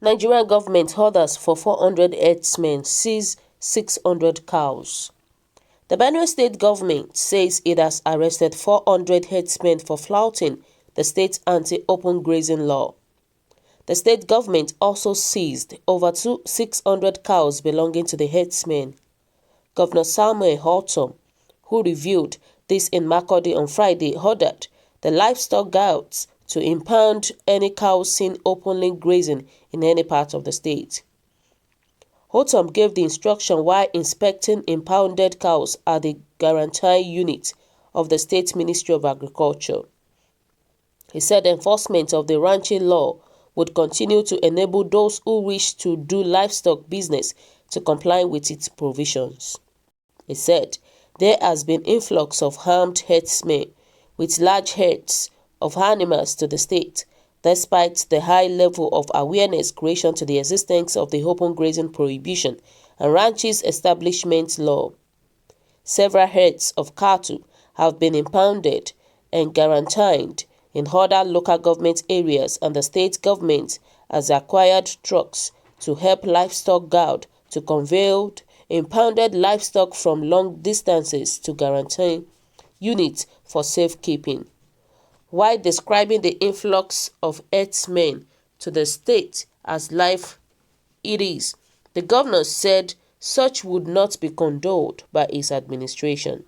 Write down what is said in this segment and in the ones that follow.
Nigerian government orders for 400 herdsmen seize 600 cows. The Benue State government says it has arrested 400 herdsmen for flouting the state's anti-open grazing law. The state government also seized over 600 cows belonging to the herdsmen. Governor Samuel Ortom, who revealed this in Makurdi on Friday, ordered the livestock guards to impound any cow seen openly grazing in any part of the state. Ortom gave the instruction while inspecting impounded cows at the guarantee unit of the State Ministry of Agriculture. He said enforcement of the ranching law would continue to enable those who wish to do livestock business to comply with its provisions. He said there has been influx of armed herdsmen with large herds of animals to the state, despite the high level of awareness creation to the existence of the open grazing prohibition and ranches establishment law. Several herds of cattle have been impounded and guaranteed in other local government areas, and the state government has acquired trucks to help livestock guard to convey impounded livestock from long distances to guarantee units for safekeeping. While describing the influx of herdsmen to the state as life it is, the governor said such would not be condoned by his administration.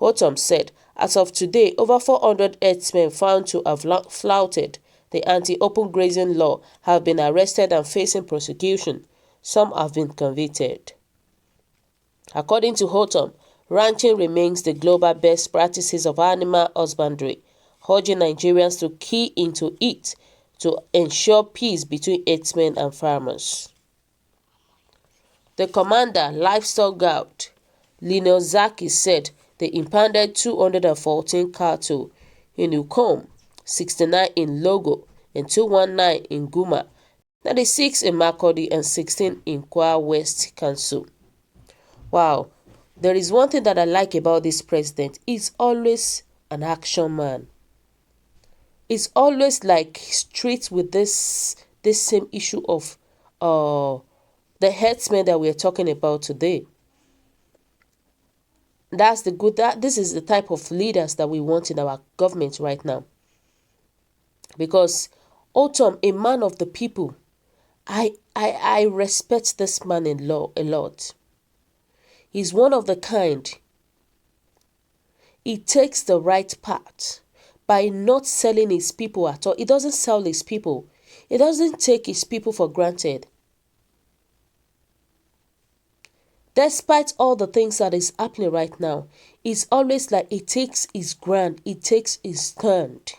Ortom said, as of today, over 400 herdsmen found to have flouted the anti-open grazing law have been arrested and facing prosecution. Some have been convicted. According to Ortom, ranching remains the global best practices of animal husbandry, urging Nigerians to key into it to ensure peace between herdsmen and farmers. The commander, livestock guard, Lionel Zaki, said they impounded 214 cattle in Ukom, 69 in Logo, and 219 in Guma, 96 in Makurdi, and 16 in Kwa West Council. Wow, there is one thing that I like about this president. He's always an action man. It's always like straight with this same issue of the herdsmen that we're talking about today. That's the good. This is the type of leaders that we want in our government right now. Because Ortom, a man of the people, I respect this man a lot. He's one of the kind. He takes the right path by not selling his people at all. He doesn't sell his people. He doesn't take his people for granted. Despite all the things that is happening right now, it's always like he takes his ground, he takes his stand.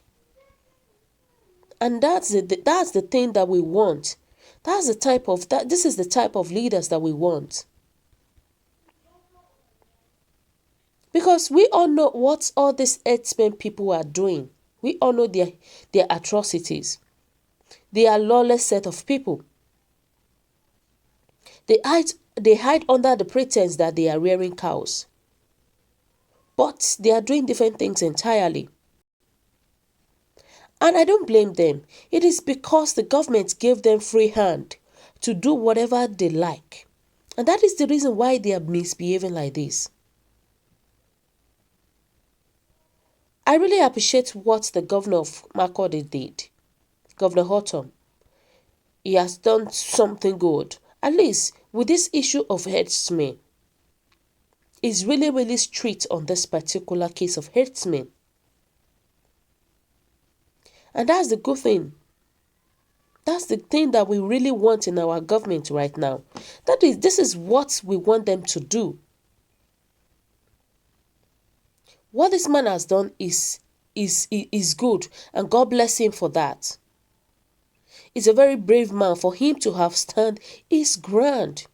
And that's the thing that we want. This is the type of leaders that we want. Because we all know what all these herdsmen people are doing. We all know their atrocities. They are a lawless set of people. They hide under the pretense that they are rearing cows. But they are doing different things entirely. And I don't blame them. It is because the government gave them free hand to do whatever they like. And that is the reason why they are misbehaving like this. I really appreciate what the governor of Makurdi did. Governor Ortom. He has done something good. At least with this issue of herdsmen. He's really strict on this particular case of herdsmen. And that's the good thing. That's the thing that we really want in our government right now. This is what we want them to do. What this man has done is good, and God bless him for that. He's a very brave man. For him to have stand his ground.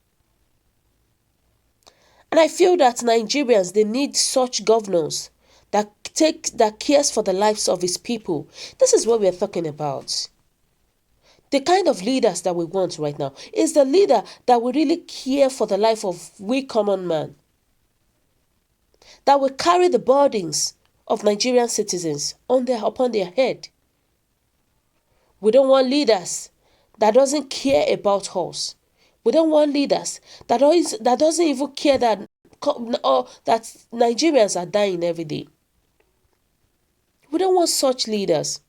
And I feel that Nigerians, they need such governors that cares for the lives of his people. This is what we are talking about. The kind of leaders that we want right now is the leader that will really care for the life of we common man, that will carry the burdens of Nigerian citizens upon their head. We don't want leaders that doesn't care about us. We don't want leaders that doesn't even care that Nigerians are dying every day. We don't want such leaders.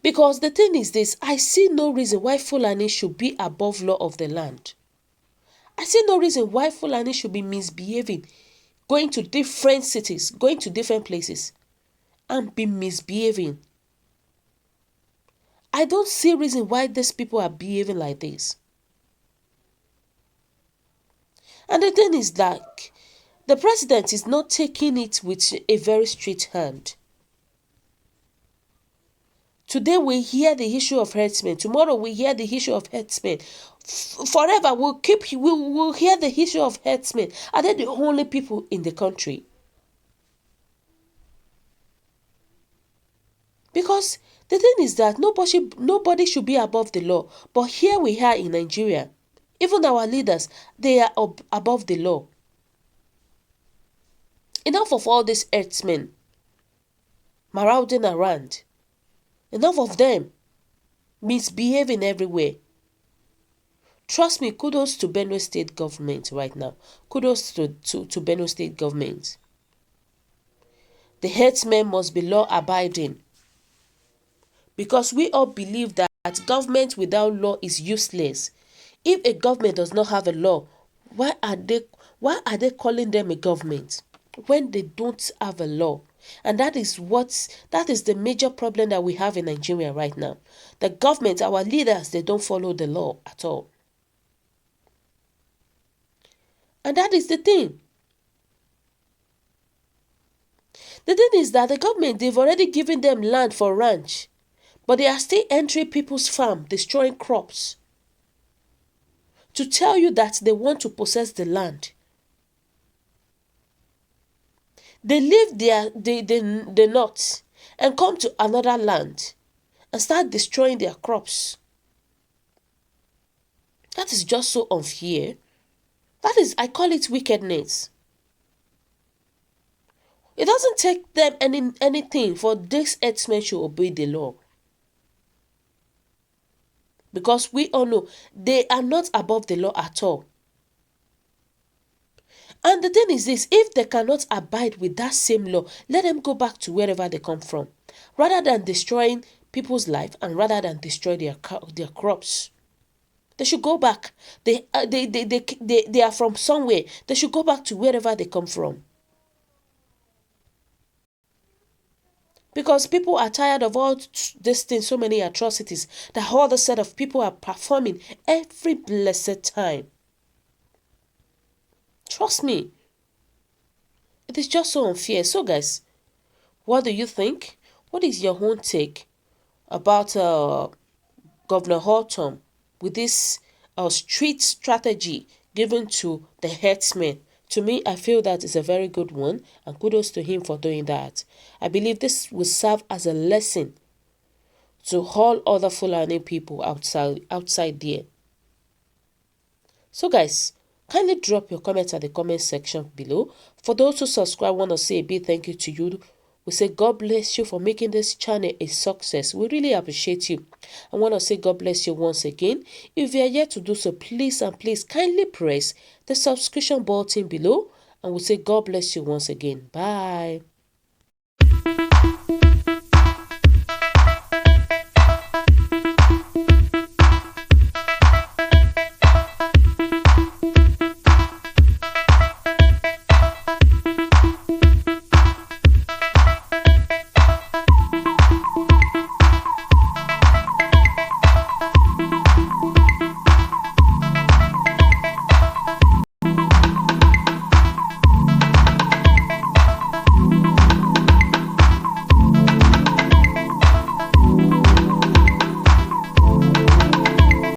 Because the thing is this, I see no reason why Fulani should be above law of the land. I see no reason why Fulani should be misbehaving, going to different cities, going to different places, and be misbehaving. I don't see reason why these people are behaving like this. And the thing is that the president is not taking it with a very straight hand. Today we hear the issue of herdsmen. Tomorrow we hear the issue of herdsmen. Forever we'll hear the issue of herdsmen. Are they the only people in the country? Because the thing is that nobody should be above the law. But here we are in Nigeria. Even our leaders, they are above the law. Enough of all these herdsmen marauding around. Enough of them misbehaving everywhere. Trust me, kudos to Benue State government right now. Kudos to Benue State government. The herdsmen must be law-abiding. Because we all believe that government without law is useless. If a government does not have a law, why are they calling them a government when they don't have a law? And that is the major problem that we have in Nigeria right now. The government, our leaders, they don't follow the law at all. And that is the thing. The thing is that the government, they've already given them land for ranch, but they are still entering people's farm, destroying crops, to tell you that they want to possess the land. They leave the north and come to another land and start destroying their crops. That is just so unfair. I call it wickedness. It doesn't take them anything for these herdsmen to obey the law. Because we all know they are not above the law at all. And the thing is this, if they cannot abide with that same law, let them go back to wherever they come from, rather than destroying people's life and rather than destroy their crops. They should go back. They are from somewhere. They should go back to wherever they come from. Because people are tired of all these things, so many atrocities that all the set of people are performing every blessed time. Trust me. It is just so unfair. So guys, what do you think? What is your own take about Governor Horton with this street strategy given to the herdsmen? To me, I feel that is a very good one, and kudos to him for doing that. I believe this will serve as a lesson to all other Fulani people outside there. So guys, kindly drop your comments at the comment section below. For those who subscribe, I want to say a big thank you to you. We say God bless you for making this channel a success. We really appreciate you. I want to say God bless you once again. If you are yet to do so, please and please kindly press the subscription button below. And we say God bless you once again. Bye.